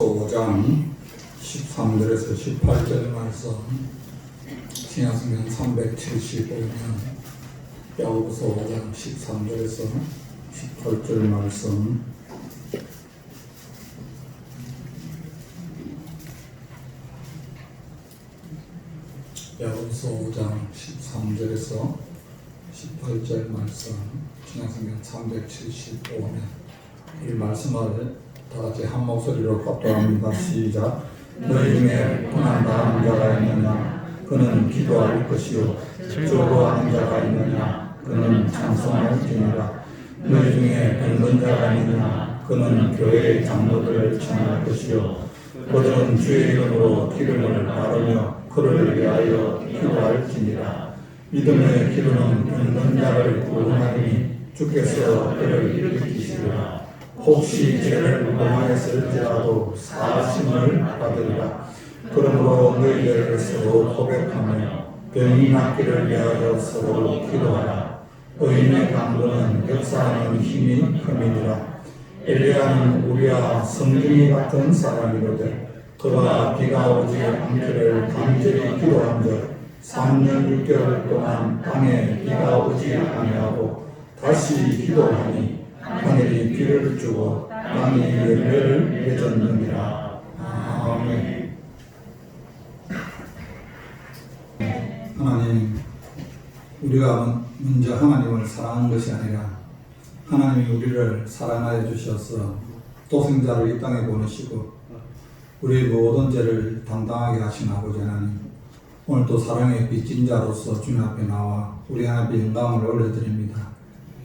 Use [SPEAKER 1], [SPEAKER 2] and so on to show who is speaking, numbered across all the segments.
[SPEAKER 1] 야고보서 5장 13절에서 18절 말씀, 신약성경 375면 야고보서 5장 13절에서 18절 말씀, 야고보서 5장 13절에서 18절 말씀, 신약성경 375면 이 말씀을 다같이 한 목소리로 합독합니다. 시작. 너희 중에 고난당하는 자가 있느냐? 그는 기도할 것이요 즐거워하는 자가 있느냐? 그는 찬송할지니라. 너희 중에 병든 자가 있느냐? 그는 교회의 장로들을 청할 것이요 그들은 주의 이름으로 기름을 바르며 그를 위하여 기도할지니라. 믿음의 기도는 병든 자를 구원하니 주께서 그를 일으키시리라. 혹시 죄를 범하였을지라도 사하심을 받으리라. 그러므로 너희들 서로 고백하며 병이 낫기를 위하여 서로 기도하라. 의인의 강도는 역사하는 힘이 큼이니라. 엘리야는 우리와 성중이 같은 사람이로되 그가 비가 오지 않기를 간절히 기도한즉 3년 6개월 동안 땅에 비가 오지 아니하고 다시 기도하니 하늘이 비를 주고 땅이 열매를 맺었느니라. 아멘. 하나님, 우리가 먼저 하나님을 사랑하는 것이 아니라 하나님이 우리를 사랑하여 주셔서 독생자를 이 땅에 보내시고 우리의 모든 죄를 담당하게 하신 아버지 하나님, 오늘도 사랑의 빚진 자로서 주님 앞에 나와 우리 하나님의 영광을 올려드립니다.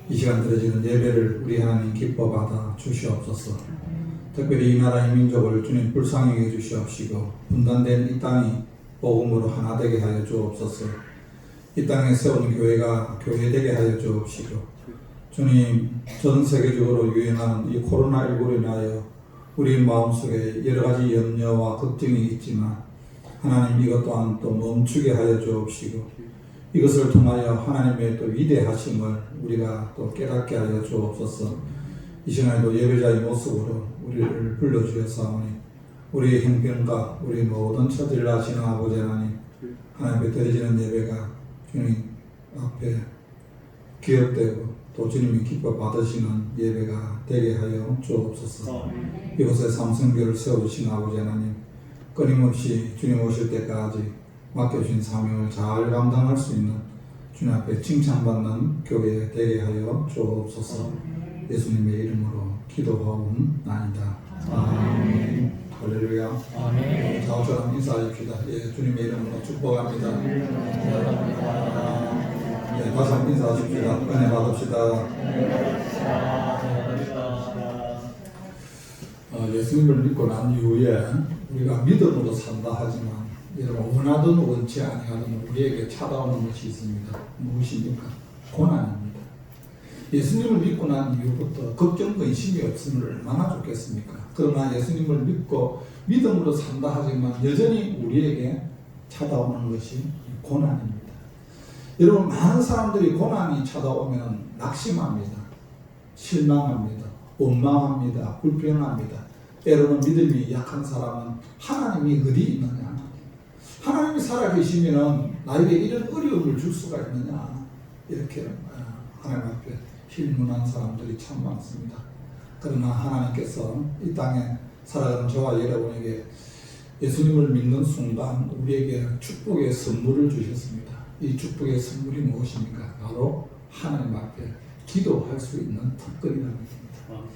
[SPEAKER 1] 이 시간 드려지는 예배를 우리 하나님 기뻐 받아 주시옵소서. 특별히 이 나라 이 민족을 주님 불쌍히 해주시옵시고 분단된 이 땅이 복음으로 하나 되게 하여 주옵소서. 이 땅에 세우는 교회가 교회되게 하여 주옵시고 주님, 전 세계적으로 유행하는 이 코로나19로 인하여 우리 마음속에 여러 가지 염려와 걱정이 있지만 하나님 이것 또한 또 멈추게 하여 주옵시고 이것을 통하여 하나님의 또 위대하심을 우리가 또 깨닫게 하여 주옵소서. 이 시간에도 예배자의 모습으로 우리를 불러주셨사오니 우리의 형편과 우리 모든 처지를 아시는 아버지 하나님, 하나님께 드려지는 예배가 주님 앞에 기억되고 또 주님이 기뻐 받으시는 예배가 되게 하여 주옵소서. 이곳에 삼성교를 세워주신 아버지 하나님, 끊임없이 주님 오실 때까지 맡겨주신 사명을 잘 감당할 수 있는 주님 앞에 칭찬받는 교회 되게 하여 주옵소서. 예수님의 이름으로 기도하옵나이다. 아멘. 할렐루야. 아멘. 저처럼 인사하십시다. 예, 주님의 이름으로 축복합니다. 예, 다시 한번 인사하십시다. 은혜 받읍시다. 예수님을 믿고 난 이후에 우리가 믿음으로 산다 하지만 여러분 원하든 원치 아니하든 우리에게 찾아오는 것이 있습니다. 무엇입니까? 고난입니다. 예수님을 믿고 난 이후부터 걱정, 근심이 없으면 얼마나 좋겠습니까? 그러나 예수님을 믿고 믿음으로 산다 하지만 여전히 우리에게 찾아오는 것이 고난입니다. 여러분, 많은 사람들이 고난이 찾아오면 낙심합니다. 실망합니다. 원망합니다. 불평합니다. 때로는 믿음이 약한 사람은 하나님이 어디 있느냐? 하나님이 살아계시면 나에게 이런 어려움을 줄 수가 있느냐? 이렇게 하나님 앞에 질문한 사람들이 참 많습니다. 그러나 하나님께서 이 땅에 살아가는 저와 여러분에게 예수님을 믿는 순간 우리에게 축복의 선물을 주셨습니다. 이 축복의 선물이 무엇입니까? 바로 하나님 앞에 기도할 수 있는 특권이라는 겁니다.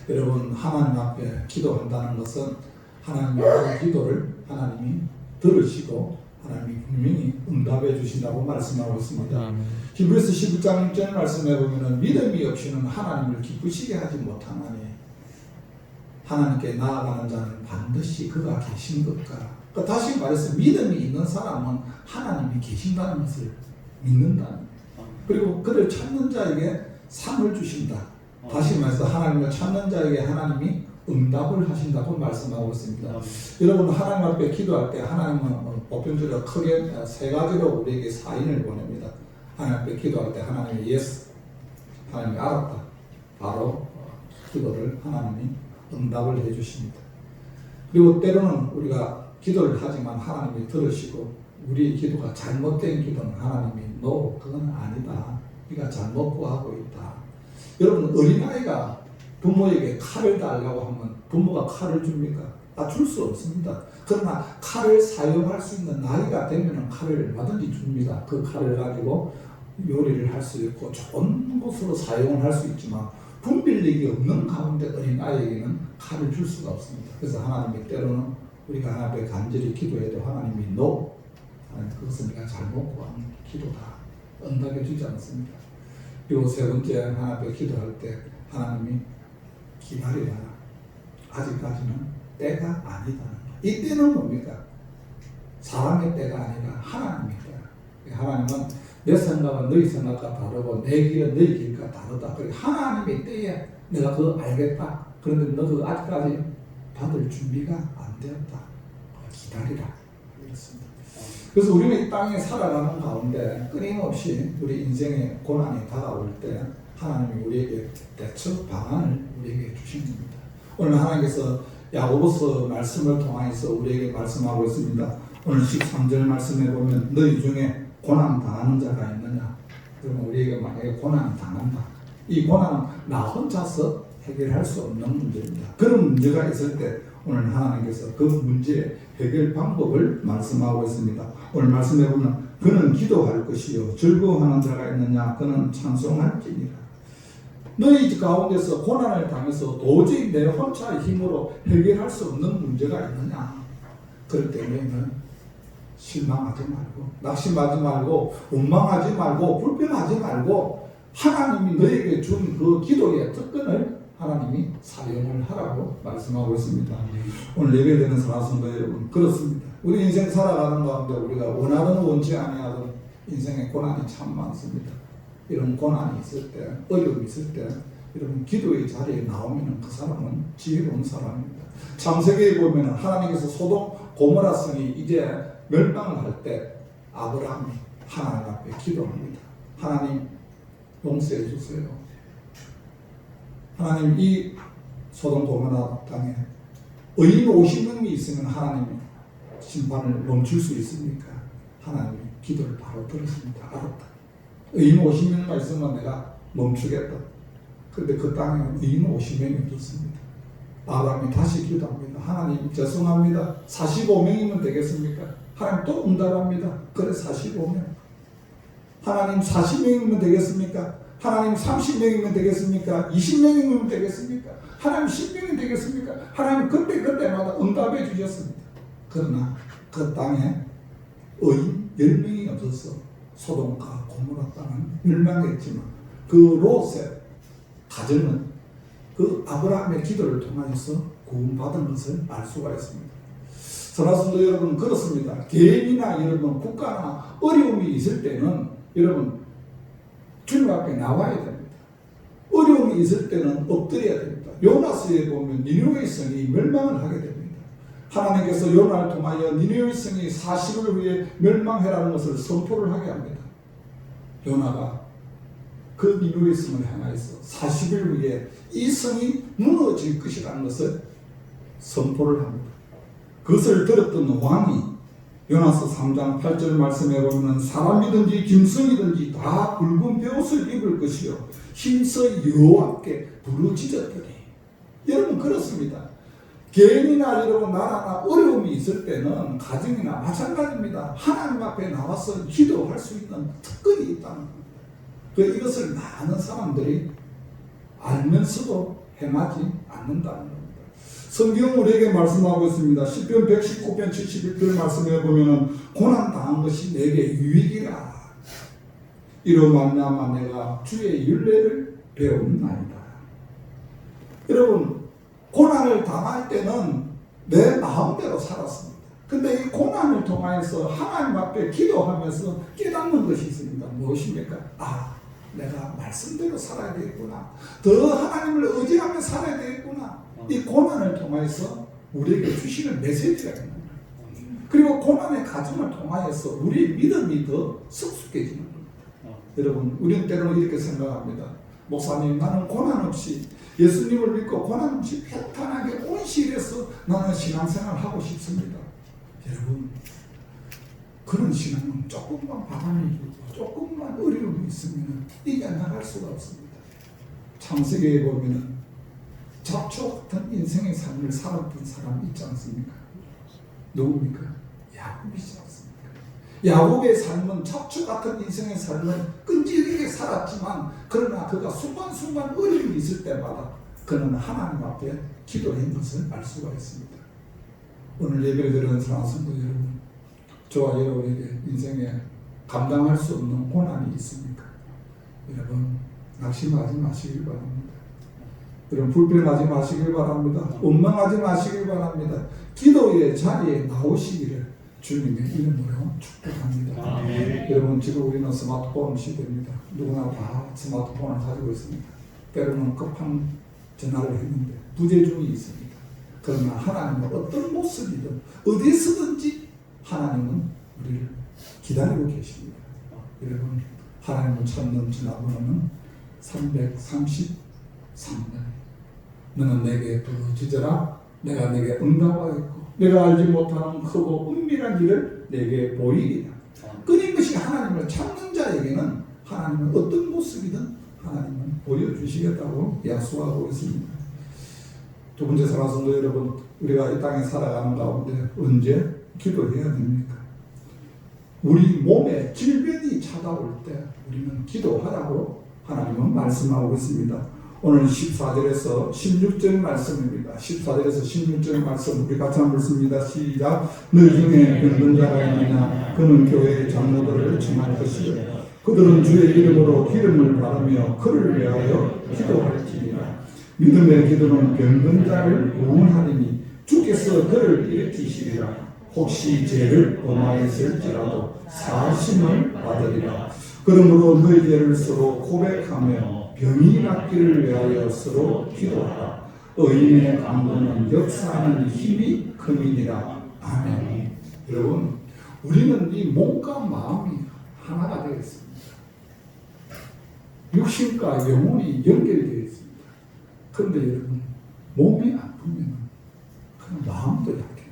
[SPEAKER 1] 여러분, 하나님 앞에 기도한다는 것은 하나님의 기도를 하나님이 들으시고 하나님이 분명히 응답해 주신다고 말씀하고 있습니다. 히브리서 11장 1절 말씀해 보면 믿음이 없이는 하나님을 기쁘시게 하지 못하나니 하나님께 나아가는 자는 반드시 그가 계신 것과, 그러니까 다시 말해서 믿음이 있는 사람은 하나님이 계신다는 것을 믿는다. 그리고 그를 찾는 자에게 상을 주신다. 다시 말해서 하나님을 찾는 자에게 하나님이 응답을 하신다고 말씀하고 있습니다. 여러분, 하나님 앞에 기도할 때 하나님은 보편적으로 크게 세 가지로 우리에게 사인을 보냅니다. 하나님 앞에 기도할 때 하나님이 yes, 하나님이 알았다. 바로 기도를 하나님이 응답을 해주십니다. 그리고 때로는 우리가 기도를 하지만 하나님이 들으시고 우리 기도가 잘못된 기도는 하나님이 no, 그건 아니다. 네가 잘못 구하고 있다. 여러분 어린아이가 부모에게 칼을 달라고 하면 부모가 칼을 줍니까? 줄 수 없습니다. 그러나 칼을 사용할 수 있는 나이가 되면 칼을 얼마든지 줍니다. 그 칼을 가지고 요리를 할 수 있고 좋은 곳으로 사용을 할 수 있지만 분별력이 없는 가운데 어린아이에게는 칼을 줄 수가 없습니다. 그래서 하나님이 때로는 우리가 하나님 앞에 간절히 기도해도 하나님이 no, 그것은 네가 잘못 구한 기도다. 응답해 주지 않습니다. 그리고 세 번째 하나님 앞에 기도할 때 하나님이 기다리라. 아직까지는 때가 아니다. 이 때는 뭡니까? 사람의 때가 아니라 하나님의 때야. 하나님은 내 생각은 너희 생각과 다르고 내 길은 너희 길과 다르다. 하나님의 때에 내가 그거 알겠다. 그런데 너 그거 아직까지 받을 준비가 안 되었다. 기다리라. 그렇습니다. 그래서 우리는 이 땅에 살아가는 가운데 끊임없이 우리 인생의 고난이 다가올 때 하나님이 우리에게 대처 방안을 우리에게 주신 겁니다. 오늘 하나님께서 야고보서 말씀을 통해서 우리에게 말씀하고 있습니다. 오늘 13절 말씀에 보면 너희 중에 고난 당하는 자가 있느냐? 그러면 우리에게 만약에 고난 당한다. 이 고난은 나 혼자서 해결할 수 없는 문제입니다. 그런 문제가 있을 때 오늘 하나님께서 그 문제의 해결 방법을 말씀하고 있습니다. 오늘 말씀해 보면 그는 기도할 것이요 즐거워하는 자가 있느냐? 그는 찬송할지니라. 너희 가운데서 고난을 당해서 도저히 내 혼자의 힘으로 해결할 수 없는 문제가 있느냐? 그럴 때 너희는 실망하지 말고 낙심하지 말고 원망하지 말고 불평하지 말고 하나님이 너에게 준 그 기도의 특권을 하나님이 사용을 하라고 말씀하고 있습니다. 오늘 예배되는 사랑성도 여러분 그렇습니다. 우리 인생 살아가는 가운데 우리가 원하든 원치 아니하든 인생에 고난이 참 많습니다. 이런 고난이 있을 때, 어려움이 있을 때, 여러분 기도의 자리에 나오면 그 사람은 지혜로운 사람입니다. 창세기에 보면 하나님께서 소돔 고모라 성이 이제 멸망을 할 때 아브라함이 하나님 앞에 기도합니다. 하나님 용서해 주세요. 하나님 이 소돔 고모라 땅에 의인 50명이 있으면 하나님이 심판을 멈출 수 있습니까? 하나님이 기도를 바로 들으십니다. 알았다. 의인 50명만 있으면 내가 멈추겠다. 그런데 그 땅에 의인 50명이 없었습니다. 아브라함이 다시 기도합니다. 하나님 죄송합니다. 45명이면 되겠습니까? 하나님 또 응답합니다. 그래 45명. 하나님 40명이면 되겠습니까? 하나님 30명이면 되겠습니까? 20명이면 되겠습니까? 하나님 10명이 되겠습니까? 하나님 그때마다 응답해 주셨습니다. 그러나 그 땅에 의인 10명이 없어서 소돔과 고모라 땅은 멸망했지만 그 롯의 가정은 그 아브라함의 기도를 통해서 구원받은 것을 알 수가 있습니다. 사랑하는 여러분 그렇습니다. 개인이나 여러분 국가나 어려움이 있을 때는 여러분 주님 앞에 나와야 됩니다. 어려움이 있을 때는 엎드려야 됩니다. 요나스에 보면 니느웨 성이 멸망을 하게 됩니다. 하나님께서 요나를 통하여 니느웨 성이 40일 후에 멸망해라는 것을 선포를 하게 합니다. 요나가 그 니느웨 성을 향하여서 40일 후에 이 성이 무너질 것이라는 것을 선포를 합니다. 그것을 들었던 왕이 요나서 3장 8절 말씀에 보면 사람이든지 짐승이든지 다 붉은 베옷을 입을 것이요 힘써 여호와께 부르짖었더니. 여러분 그렇습니다. 개인이나 여러분 나라나 어려움이 있을 때는 가정이나 마찬가지입니다. 하나님 앞에 나와서 기도할 수 있는 특권이 있다는 겁니다. 이것을 많은 사람들이 알면서도 행하지 않는다는 겁니다. 성경은 우리에게 말씀하고 있습니다. 시편 119편 71절 말씀에 보면은 고난 당한 것이 내게 유익이라. 이로 말미암아 내가 주의 율례를 배웠나이다. 여러분 고난을 당할 때는 내 마음대로 살았습니다. 근데 이 고난을 통해서 하나님 앞에 기도하면서 깨닫는 것이 있습니다. 무엇입니까? 내가 말씀대로 살아야 되겠구나. 더 하나님을 의지하며 살아야 되겠구나. 이 고난을 통해서 우리에게 주시는 메시지가 있는 거예요. 그리고 고난의 과정을 통하여서 우리의 믿음이 더 성숙해지는 겁니다. 여러분, 우리는 때로는 이렇게 생각합니다. 목사님, 나는 고난 없이 예수님을 믿고 고난 없이 평탄하게 온실에서 나는 신앙생활을 하고 싶습니다. 여러분, 그런 신앙은 조금만 바람이 불고 조금만 어려움이 있으면 이겨나갈 수가 없습니다. 창세기에 보면 잡초 같은 인생의 삶을 살았던 사람이 있지 않습니까? 누굽니까? 야곱이지 않습니까? 야곱의 삶은 잡초 같은 인생의 삶을 끈질기게 살았지만 그러나 그가 순간순간 어려움이 있을 때마다 그는 하나님 앞에 기도한 것을 알 수가 있습니다. 오늘 예배를 드리는 사랑하는 성도 여러분, 저와 여러분에게 인생에 감당할 수 없는 고난이 있습니까? 여러분, 낙심하지 마시길 바랍니다. 여러분, 불평하지 마시길 바랍니다. 원망하지 마시길 바랍니다. 기도의 자리에 나오시기를 주님의 이름으로 축복합니다. 여러분, 지금 우리는 스마트폰 시대입니다. 누구나 다 스마트폰을 가지고 있습니다. 때로는 급한 전화를 했는데 부재중이 있습니다. 그러나 하나님은 어떤 모습이든 어디서든지 하나님은 우리를 기다리고 계십니다. 여러분, 하나님을 찾는 전화번호는 333번. 너는 내게 부르짖으라. 내가 내게 응답하겠고 내가 알지 못하는 크고 은밀한 일을 내게 보이리라. 끊임없이 하나님을 찾는 자에게는 하나님은 어떤 모습이든 하나님은 보여주시겠다고 약속하고 있습니다. 두 번째 사랑하는 성도 여러분, 우리가 이 땅에 살아가는 가운데 언제 기도해야 됩니까? 우리 몸에 질병이 찾아올 때 우리는 기도하라고 하나님은 말씀하고 있습니다. 오늘 14절에서 16절 말씀입니다. 14절에서 16절 말씀 우리 같이 한번 읽습니다. 시작. 너희 중에 병든 자가 있느냐? 그는 교회의 장로들을 청할 것이요 그들은 주의 이름으로 기름을 바르며 그를 위하여 기도할지니라. 믿음의 기도는 병든 자를 구원하리니 주께서 그를 일으키시리라. 혹시 죄를 범하였을지라도 사심을 받으리라. 그러므로 너희 죄를 서로 고백하며 병이 낫기를 위하여 서로 기도하라. 의인의 강도는 역사하는 힘이 큼이니라. 아멘. 여러분, 우리는 이 몸과 마음이 하나가 되겠습니다. 육신과 영혼이 연결되어 있습니다. 그런데 여러분, 몸이 아프면 그냥 마음도 약해져요.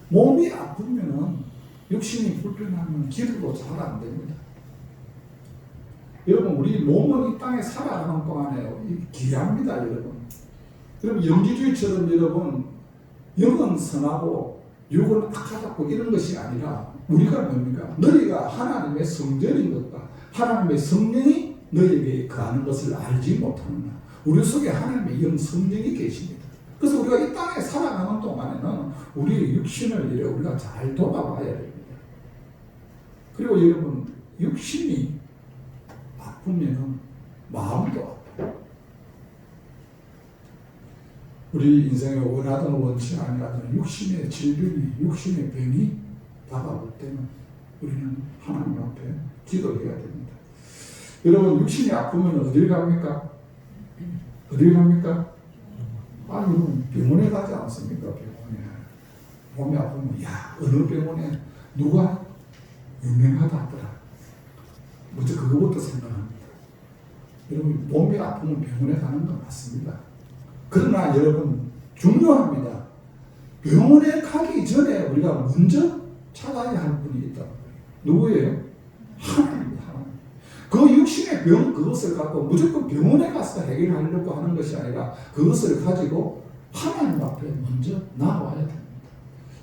[SPEAKER 1] 몸이 아프면 육신이 불편하면 기도도 잘 안 됩니다. 여러분, 우리 몸은 이 땅에 살아가는 동안에 귀합니다, 여러분. 여러분, 영지주의처럼 여러분, 영은 선하고 육은 악하다고 이런 것이 아니라 우리가 뭡니까? 너희가 하나님의 성전인 것과 하나님의 성령이 너희에게 거하는 것을 알지 못하느냐. 우리 속에 하나님의 영 성령이 계십니다. 그래서 우리가 이 땅에 살아가는 동안에는 우리의 육신을 우리가 잘 돌아봐야 됩니다. 그리고 여러분, 육신이 아프면 마음도 아파요. 우리 인생에 원하든 원치 아니하든 육신의 질병이, 육신의 병이 다가올 때는 우리는 하나님 앞에 기도해야 됩니다. 여러분, 육신이 아프면 어딜 갑니까? 어딜 갑니까? 여러분, 병원에 가지 않습니까? 병원에. 몸이 아프면, 야, 어느 병원에 누가 유명하다 하더라. 먼저 그거부터 생각합니다. 여러분, 몸이 아프면 병원에 가는 건 맞습니다. 그러나 여러분, 중요합니다. 병원에 가기 전에 우리가 먼저 찾아야 할 분이 있다는 거예요. 누구예요? 하나님입니다. 하나님. 그 육신의 병, 그것을 갖고 무조건 병원에 가서 해결하려고 하는 것이 아니라 그것을 가지고 하나님 앞에 먼저 나와야 됩니다.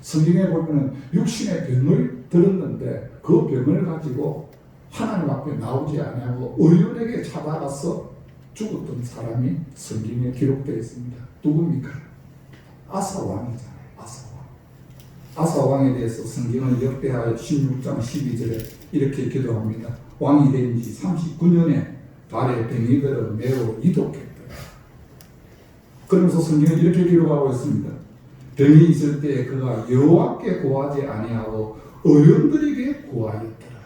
[SPEAKER 1] 성경에 보면 육신의 병을 들었는데 그 병을 가지고 하나님 앞에 나오지 아니하고 의원에게 찾아가서 죽었던 사람이 성경에 기록되어 있습니다. 누굽니까? 아사왕이잖아요. 아사왕. 아사왕에 대해서 성경은 역대하 16장 12절에 이렇게 기도합니다. 왕이 된 지 39년에 발에 병이 들어 매우 이독했다. 그러면서 성경은 이렇게 기록하고 있습니다. 병이 있을 때 그가 여호와께 구하지 아니하고 의원들에게 구하였더라.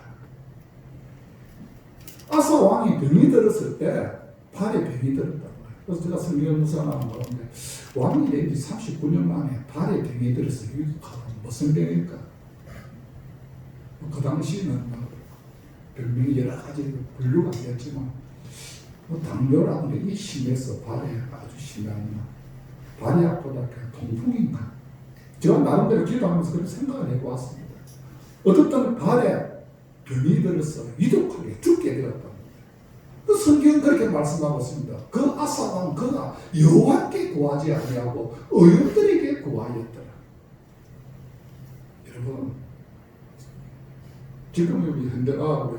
[SPEAKER 1] 아사 왕이 병이 들었을 때 발에 병이 들었다고. 그래서 제가 성경 묵상하는 가운데 왕이 된 지 39년 만에 발에 병이 들었어요. 이게 무슨 병일까? 그 당시에는 병명이 여러 가지 분류가 되었지만 당뇨라는 게 심해서 발에 아주 심했나? 발약보다 그냥 통풍인가? 제가 나름대로 기도하면서 그런 생각을 해보았습니다. 어떤 때는 발에 병이 들어서 위독하게 죽게 되었다. 그 성경은 그렇게 말씀하고 있습니다. 그 아사람 그가 여호와께 구하지 아니하고 어영들에게 구하였더라. 여러분, 지금 여기 현대가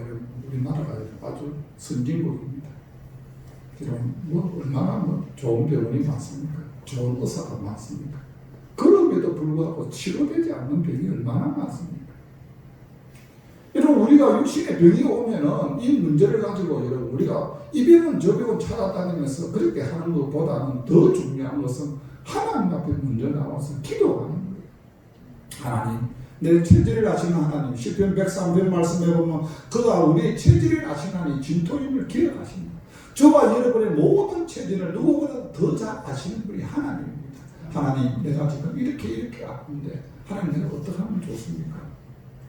[SPEAKER 1] 우리나라가 아주 선진국입니다. 지금 얼마나 좋은 병원이 많습니까? 좋은 의사가 많습니까? 그럼에도 불구하고 치료되지 않는 병이 얼마나 많습니까? 여러분, 우리가 육신의 병이 오면은 이 문제를 가지고 여러분 우리가 이 병은 저 병은 찾아다니면서 그렇게 하는 것보다는 더 중요한 것은 하나님 앞에 먼저 나와서 기도하는 거예요. 하나님, 내 체질을 아시는 하나님, 시편 103편 말씀해 보면 그가 우리의 체질을 아시나니 진토임을 기억하십니다. 저와 여러분의 모든 체질을 누구보다 더 잘 아시는 분이 하나님입니다. 하나님, 내가 지금 이렇게 아픈데 하나님 내가 어떻게 하면 좋습니까?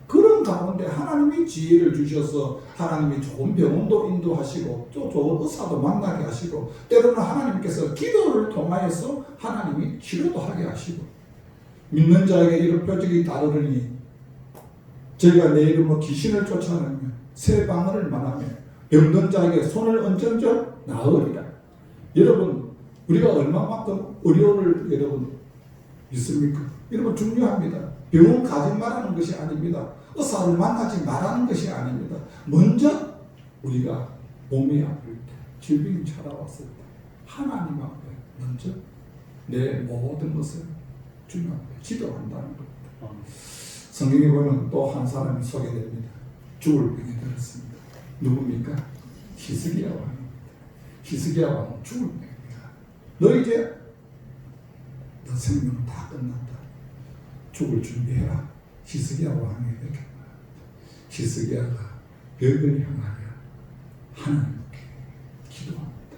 [SPEAKER 1] 그런 가운데 하나님이 지혜를 주셔서 하나님이 좋은 병원도 인도하시고 또 좋은 의사도 만나게 하시고 때로는 하나님께서 기도를 통하여서 하나님이 치료도 하게 하시고 믿는 자에게 이런 표적이 따르니 저희가 내 이름으로 귀신을 쫓아내며 새 방언을 말하며 병든 자에게 손을 얹어 나으리라. 여러분, 우리가 얼마만큼 의료를 여러분 믿습니까? 여러분, 중요합니다. 병원 가지 말라는 것이 아닙니다. 의사를 만나지 말라는 것이 아닙니다. 먼저 우리가 몸이 아플 때, 질병이 찾아왔을 때 하나님 앞에 먼저 내 모든 것을 주님 앞에 기도한다는 겁니다. 성경에 보면 또 한 사람이 소개됩니다. 죽을 병에 들었습니다. 누굽니까? 히스기야 왕입니다. 히스기야 왕은 죽을 병입니다. 너 이제 너 생명은 다 끝났다. 죽을 준비해라. 히스기야 왕에게 이렇게 말합니다. 히스기야가 벽을 향하여 하나님께 기도합니다.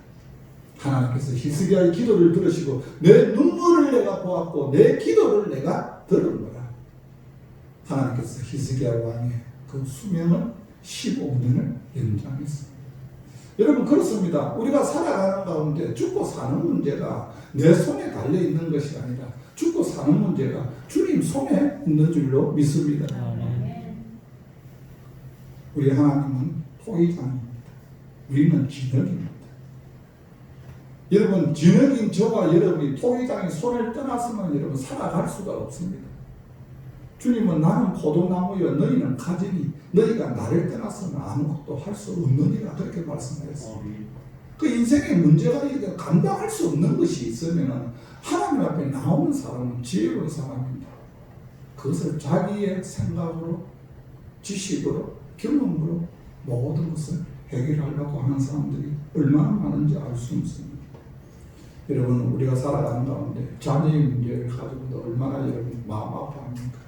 [SPEAKER 1] 하나님께서 히스기야의 기도를 들으시고 내 눈물을 내가 보았고 내 기도를 내가 들은 거라. 하나님께서 히스기야 왕의 그 수명을 15년을 연장했습니다. 여러분, 그렇습니다. 우리가 살아가는 가운데 죽고 사는 문제가 내 손에 달려 있는 것이 아니라 죽고 사는 문제가 주님 손에 있는 줄로 믿습니다. 우리 하나님은 토기장입니다. 우리는 진흙입니다. 여러분, 진흙인 저와 여러분이 토기장의 손을 떠났으면 여러분 살아갈 수가 없습니다. 주님은 나는 포도나무여 너희는 가지니 너희가 나를 떠나서는 아무것도 할 수 없느니라 그렇게 말씀하셨습니다. 그 인생의 문제가 감당할 수 없는 것이 있으면 하나님 앞에 나오는 사람은 지혜로운 사람입니다. 그것을 자기의 생각으로, 지식으로, 경험으로 모든 것을 해결하려고 하는 사람들이 얼마나 많은지 알 수 없습니다. 여러분, 우리가 살아가는 가운데 자녀의 문제를 가지고도 얼마나 여러분 마음 아파합니까?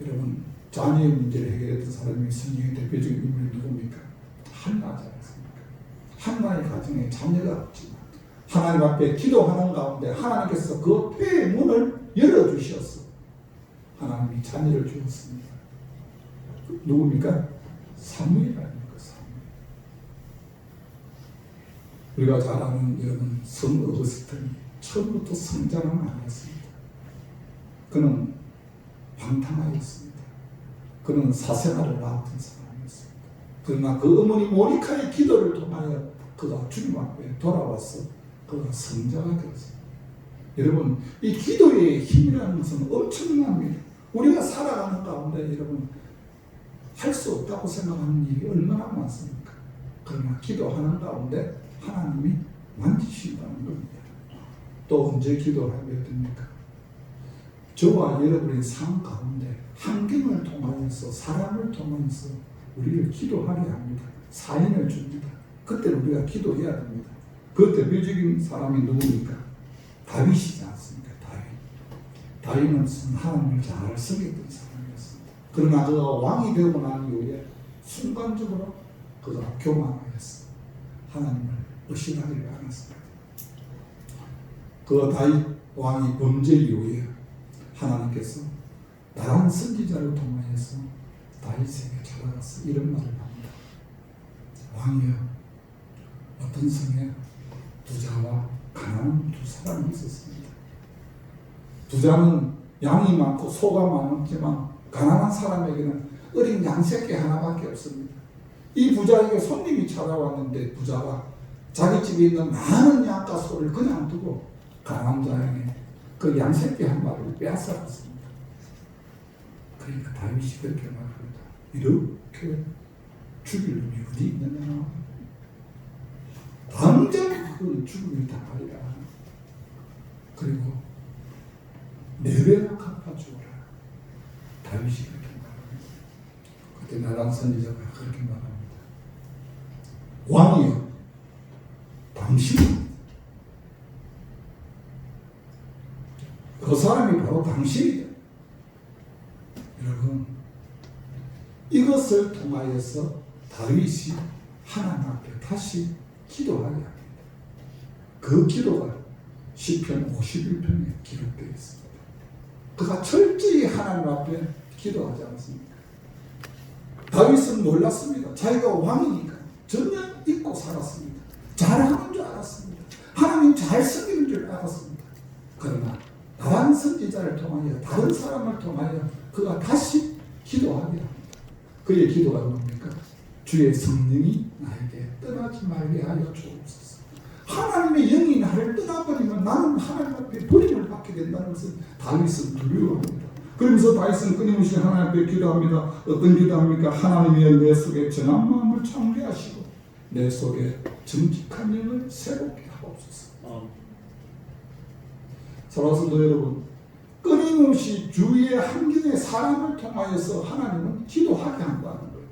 [SPEAKER 1] 여러분, 자녀의 문제를 해결했던 사람이 성경의 대표적인 인물이 누굽니까? 한나지 않습니까? 한나의 가정에 자녀가 없지만 하나님 앞에 기도하는 가운데 하나님께서 그 폐의 문을 열어주셨어. 하나님이 자녀를 주었습니다. 누굽니까? 사무엘입니다. 우리가 잘 아는 여러분 성 어거스틴이 처음부터 성장은 아니었습니다. 그는 방탕하였습니다. 그는 사생활을 낳았던 사람이었습니다. 그러나 그 어머니 모니카의 기도를 통하여 그가 주님 앞에 돌아와서 그가 성자가 되었습니다. 여러분, 이 기도의 힘이라는 것은 엄청납니다. 우리가 살아가는 가운데 여러분 할 수 없다고 생각하는 일이 얼마나 많습니까? 그러나 기도하는 가운데 하나님이 만지신다는 겁니다. 또 언제 기도를 하게 됩니까? 저와 여러분의 삶 가운데 환경을 통하여서 사람을 통하여서 우리를 기도하게 합니다. 사인을 줍니다. 그때 우리가 기도해야 됩니다. 그 대표적인 사람이 누굽니까? 다윗이지 않습니까? 다윗은 하나님을 잘 섬겼던 사람이었습니다. 그러나 그가 왕이 되고 난 이후에 순간적으로 그가 교만하였습니다. 하나님을 의심하기를 않았습니다. 그 다윗 왕이 범죄 이후에 하나님께서 다른 선지자를 통하여서 다윗에게 찾아가서 이런 말을 합니다. 왕이여, 어떤 성에 부자와 가난한 두 사람이 있었습니다. 부자는 양이 많고 소가 많았지만 가난한 사람에게는 어린 양새끼 하나밖에 없습니다. 이 부자에게 손님이 찾아왔는데 부자가 자기 집에 있는 많은 양과 소를 그냥 두고 가난한 자에게 그 양새끼 한 마리를 빼앗아갔습니다. 그러니까 다윗이 그렇게 말합니다. 이렇게 죽일 놈이 어디 있느냐. 당장 그 죽음을 당하리라. 그리고 4배나 갚아주어라. 다윗이 그렇게 말합니다. 그때 나단 선지자가 그렇게 말합니다. 왕이여, 당신입니다. 그 사람이 바로 당신이다. 여러분, 이것을 통하여서 다윗이 하나님 앞에 다시 기도하게 합니다. 그 기도가 시편 51편에 기록되어 있습니다. 그가 철저히 하나님 앞에 기도하지 않았습니까? 다윗은 몰랐습니다. 자기가 왕이니까 전혀 잊고 살았습니다. 잘하는 줄 알았습니다. 하나님 잘 섬기는 줄 알았습니다. 그러나 다른 선지자를 통하여 다른 사람을 통하여 그가 다시 기도하게 합니다. 그의 기도가 뭡니까? 주의 성령이 나에게 떠나지 말게 하여 주옵소서. 하나님의 영이 나를 떠나버리면 나는 하나님 앞에 버림을 받게 된다는 것을 다윗은 두려워합니다. 그러면서 다윗은 끊임없이 하나님 앞에 기도합니다. 어떤 기도합니까? 하나님이여 내 속에 정한 마음을 창조하시고 내 속에 정직한 영을 새롭게 하옵소서. 사랑하는 여러분, 끊임없이 주위의 환경의 사람을 통하여서 하나님은 기도하게 한다는 거예요.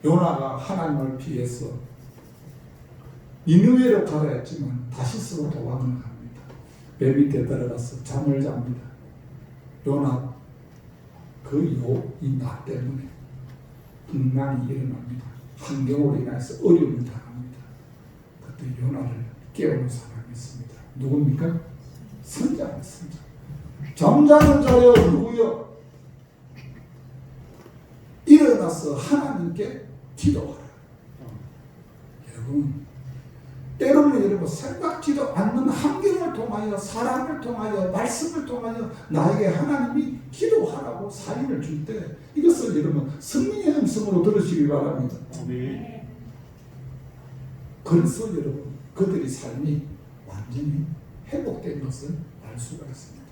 [SPEAKER 1] 요나가 하나님을 피해서 니느웨로 가라 했지만 다시스로 도망을 갑니다. 배 밑에 들어가서 잠을 잡니다. 요나 이 나 때문에 분란이 일어납니다. 환경으로 인해서 어려움을 당합니다. 그때 요나를 깨우는 사람이 있습니다. 누굽니까? 선자입니다. 선자. 잠자는 자여 누구여? 일어나서 하나님께 기도하라. 여러분, 때로는 여러분 생각지도 않는 환경을 통하여 사람을 통하여 말씀을 통하여 나에게 하나님이 기도하라고 사인을 줄 때 이것을 여러분 성령의 음성으로 들으시기 바랍니다. 그래서 여러분 그들의 삶이 완전히 회복된 것을 알 수가 있습니다.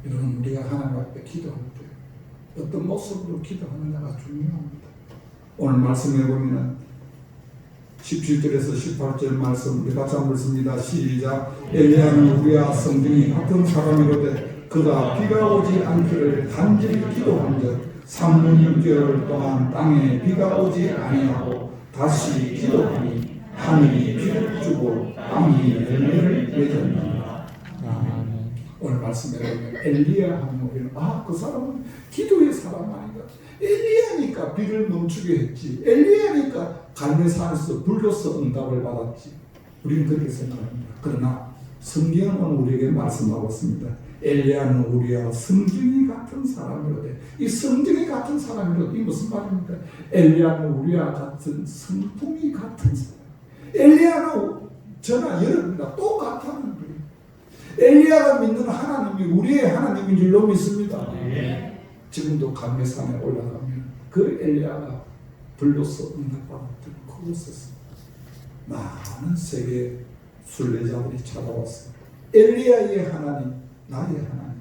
[SPEAKER 1] 여러분 우리가 하나님 앞에 기도할 때 어떤 모습으로 기도하느냐가 중요합니다. 오늘 말씀해 보면 17절에서 18절 말씀 우리 같이 한번 읽습니다. 시작. 엘리야는 우리와 성경이 같은 사람이로되 그가 비가 오지 않기를 간절히 기도한즉 3년 6개월 동안 땅에 비가 오지 아니하고 다시 기도하니 하늘이 비를 주고 땅이 열매를 맺었느니라. 오늘 말씀에 보면 엘리야 하면 우리는 그 사람은 기도의 사람 아닌가. 엘리야니까 비를 멈추게 했지. 엘리야니까 갈멜산에서 불로서 응답을 받았지. 우리는 그렇게 생각합니다. 그러나 성경은 우리에게 말씀하고 있습니다. 엘리야는 우리와 성경이 같은 사람이로되 이 성경이 같은 사람이로되 이 무슨 말입니까? 엘리야는 우리와 같은 성품이 같은 사람. 엘리야는 저나 여러분과 똑같다는 거예요. 엘리야가 믿는 하나님이 우리의 하나님인 줄로 믿습니다. 지금도 갈멜산에 올라가면 그 엘리야가 불로서 응답받았던 그곳에서 많은 세계 순례자들이 찾아왔어요. 엘리야의 하나님, 나의 하나님.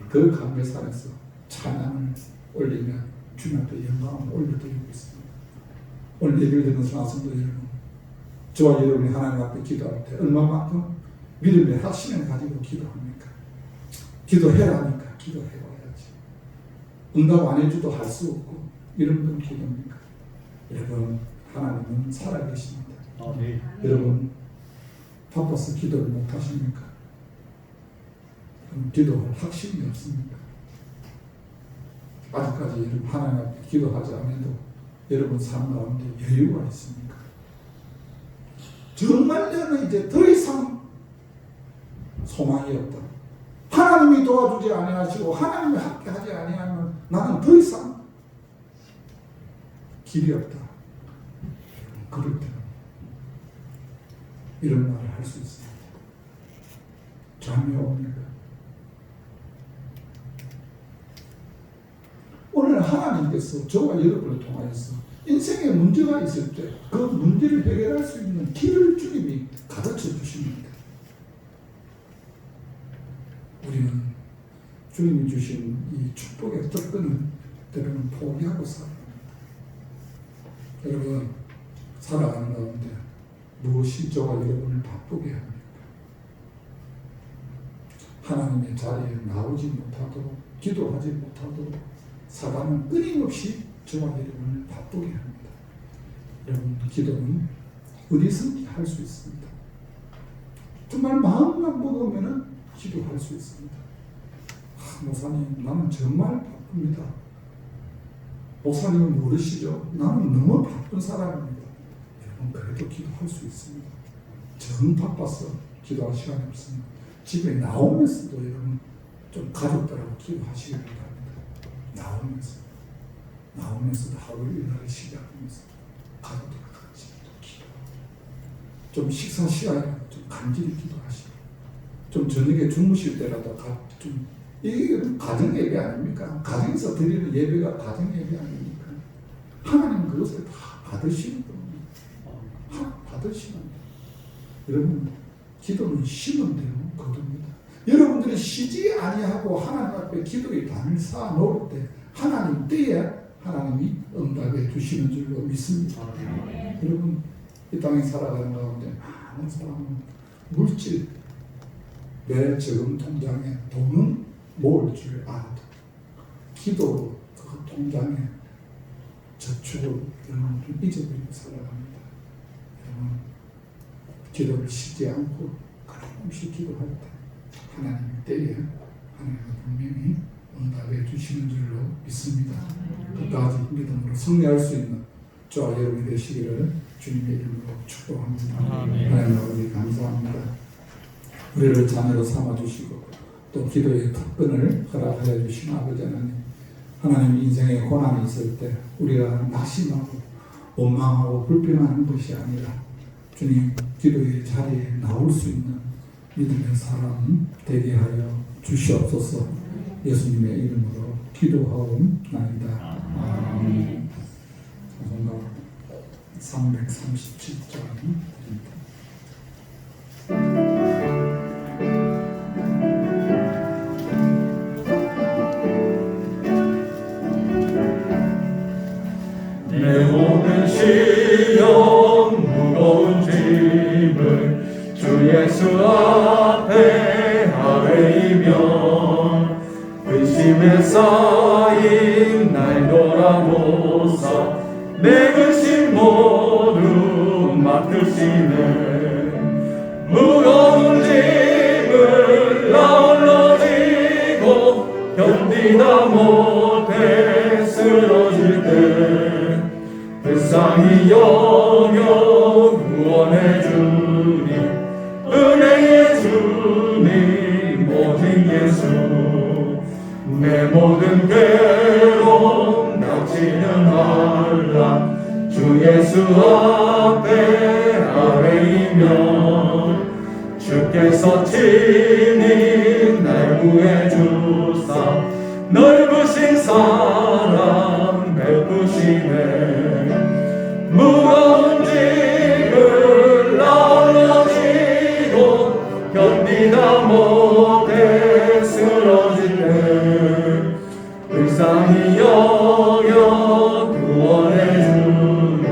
[SPEAKER 1] 그 갈멜산에서 찬양을 올리며 주님 앞에 영광을 올려드리고 있습니다. 오늘 예배를 드리는 성도 여러분, 저와 여러분이 하나님 앞에 기도할 때 얼마만큼 믿음의 확신을 가지고 기도합니까? 기도해라니까 기도해봐야지. 응답 안 해줘도 할 수 없고 이런 건 기도입니까? 여러분 하나님은 살아계십니다. 여러분 바빠서 기도를 못하십니까? 그럼 기도할 확신이 없습니까? 아직까지 여러분 하나님 앞에 기도하지 않아도 여러분 삶 가운데 여유가 있습니까? 정말 나는 이제 더 이상 소망이 없다. 하나님이 도와주지 아니하시고 하나님이 함께하지 아니하면 나는 더 이상 길이 없다. 그럴 때는 이런 말을 할 수 있습니다. 잠이 옵니까? 오늘 하나님께서 저와 여러분을 통하여서 인생에 문제가 있을 때 그 문제를 해결할 수 있는 길을 주님이 가르쳐 주십니다. 우리는 주님이 주신 이 축복의 접근을 때로는 포기하고 살아갑니다. 여러분, 살아가는 가운데 무엇이 저와 여러분을 바쁘게 합니까? 하나님의 자리에 나오지 못하도록, 기도하지 못하도록 사단은 끊임없이 저와 여러분을 바쁘게 합니다. 여러분, 기도는 어디서든지 할 수 있습니다. 정말 마음만 먹으면 기도할 수 있습니다. 목사님, 나는 정말 바쁩니다. 목사님은 모르시죠? 나는 너무 바쁜 사람입니다. 여러분, 그래도 기도할 수 있습니다. 정 바빠서 기도할 시간이 없습니다. 집에 나오면서도 여러분 좀 가족들하고 기도하시기 바랍니다. 나오면서도 하루 일과를 시작하면서 가족들과 같이 기도하고, 좀 식사 시간에 좀 간절히 기도하시고, 좀 저녁에 주무실 때라도 좀, 이게 가정 예배 아닙니까? 가정에서 드리는 예배가 가정 예배 아닙니까? 하나님은 그것을 다 받으시는 겁니다. 받으시는 겁니다. 여러분, 기도는 심은 대로 거둡니다. 여러분들이 쉬지 아니하고 하나님 앞에 기도의 담을 쌓아 놓을 때 하나님 때에 하나님이 응답해 주시는 줄로 믿습니다. 여러분, 이 땅에 살아가는 가운데 많은 사람은 물질, 내 저금 통장에 돈은 모을 줄 알아도 기도로 그 통장에 저축을 여러분 좀 잊어버리고 살아갑니다. 여러분, 기도를 쉬지 않고 끊임없이 기도할 때 하나님 때에 하나님은 분명히 응답해 주시는 줄로 믿습니다. 끝까지 믿음으로 승리할 수 있는 저와 여러분이 되시기를 주님의 이름으로 축복합니다. 하나님 아버지, 감사합니다. 우리를 자녀로 삼아주시고 또 기도의 특권을 허락하여 주신 아버지 하나님, 인생에 고난이 있을 때 우리가 낙심하고 원망하고 불평하는 것이 아니라 주님, 기도의 자리에 나올 수 있는 믿음의 사람 되게 하여 주시옵소서. 예수님의 이름으로 기도하옵나이다. 아멘. 337장 드립니다.
[SPEAKER 2] 내 모든 시험 무거운 짐을 주 예수 앞에 아뢰이면 근심에 쌓인 날 돌아보사 내 근심 모두 맡으시네. 무거운 짐을 나 홀로 지고 견디다 못해 쓰러질 때 불쌍히 여겨 구원해 주니 은혜의 주님 오직 예수. 내 모든 괴로움 닥치는 한란 주 예수 앞에 아뢰이면 주께서 친히 날 구해 주사 넓으신 사랑 베푸시네. 무거운 짐을 나 홀로 지고 견디다 못해 쓰러질 때 불쌍히 여겨 구원해 주니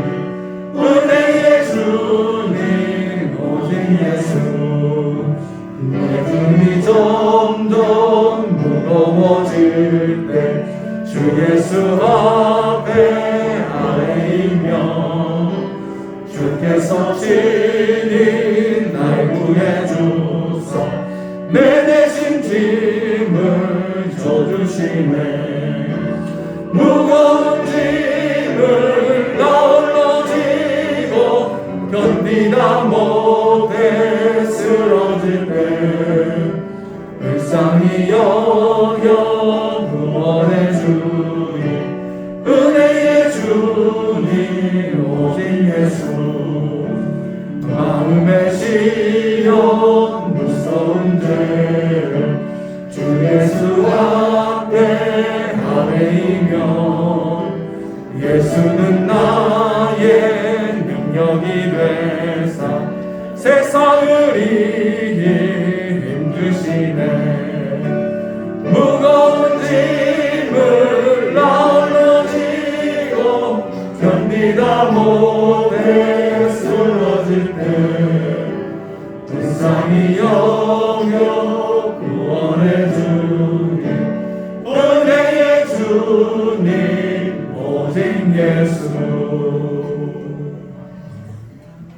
[SPEAKER 2] 은혜의 주님 오직 예수. 내 등이 점점 무거워질 때 주 예수 앞에 아뢰이면 주께서 친히 날 구해 주사 내 대신 짐을 져주시네. 무거운 짐을 나 홀로 지고 견디다 못해 쓰러질 때 불쌍히 여겨 구원해 주니 은혜의 주님 오직 예수. 마음의 시 예수는 나의 능력이 되사 세상을 이기 힘주시네. 무거운 짐을 나홀로 지고 견디다 못해 쓰러질 때 불쌍히 여겨 구원해 주니 은혜의 주님 오직 예수.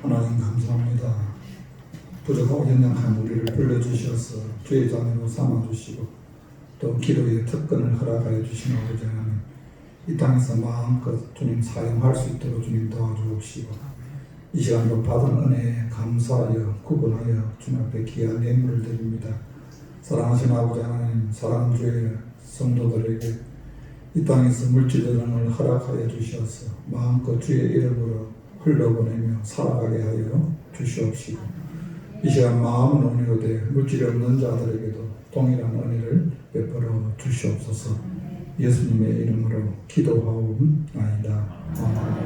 [SPEAKER 1] 하나님 감사합니다. 부족하고 연약한 우리를 불러주셔서 주의 자녀로 삼아주시고 또 기도의 특권을 허락하여 주신 아버지 하나님, 이 땅에서 마음껏 주님 사용할 수 있도록 주님 도와주옵시고 이 시간도 받은 은혜에 감사하여 구분하여 주님 앞에 귀한 예물을 드립니다. 사랑하신 아버지 하나님, 사랑하는 주의 성도들에게 이 땅에서 물질들을 허락하여 주셔서 마음껏 주의 이름으로 흘러보내며 살아가게 하여 주시옵시고 이 시간 마음은 온유로되 물질이 없는 자들에게도 동일한 은혜를 베풀어 주시옵소서. 예수님의 이름으로 기도하옵나이다. 아멘.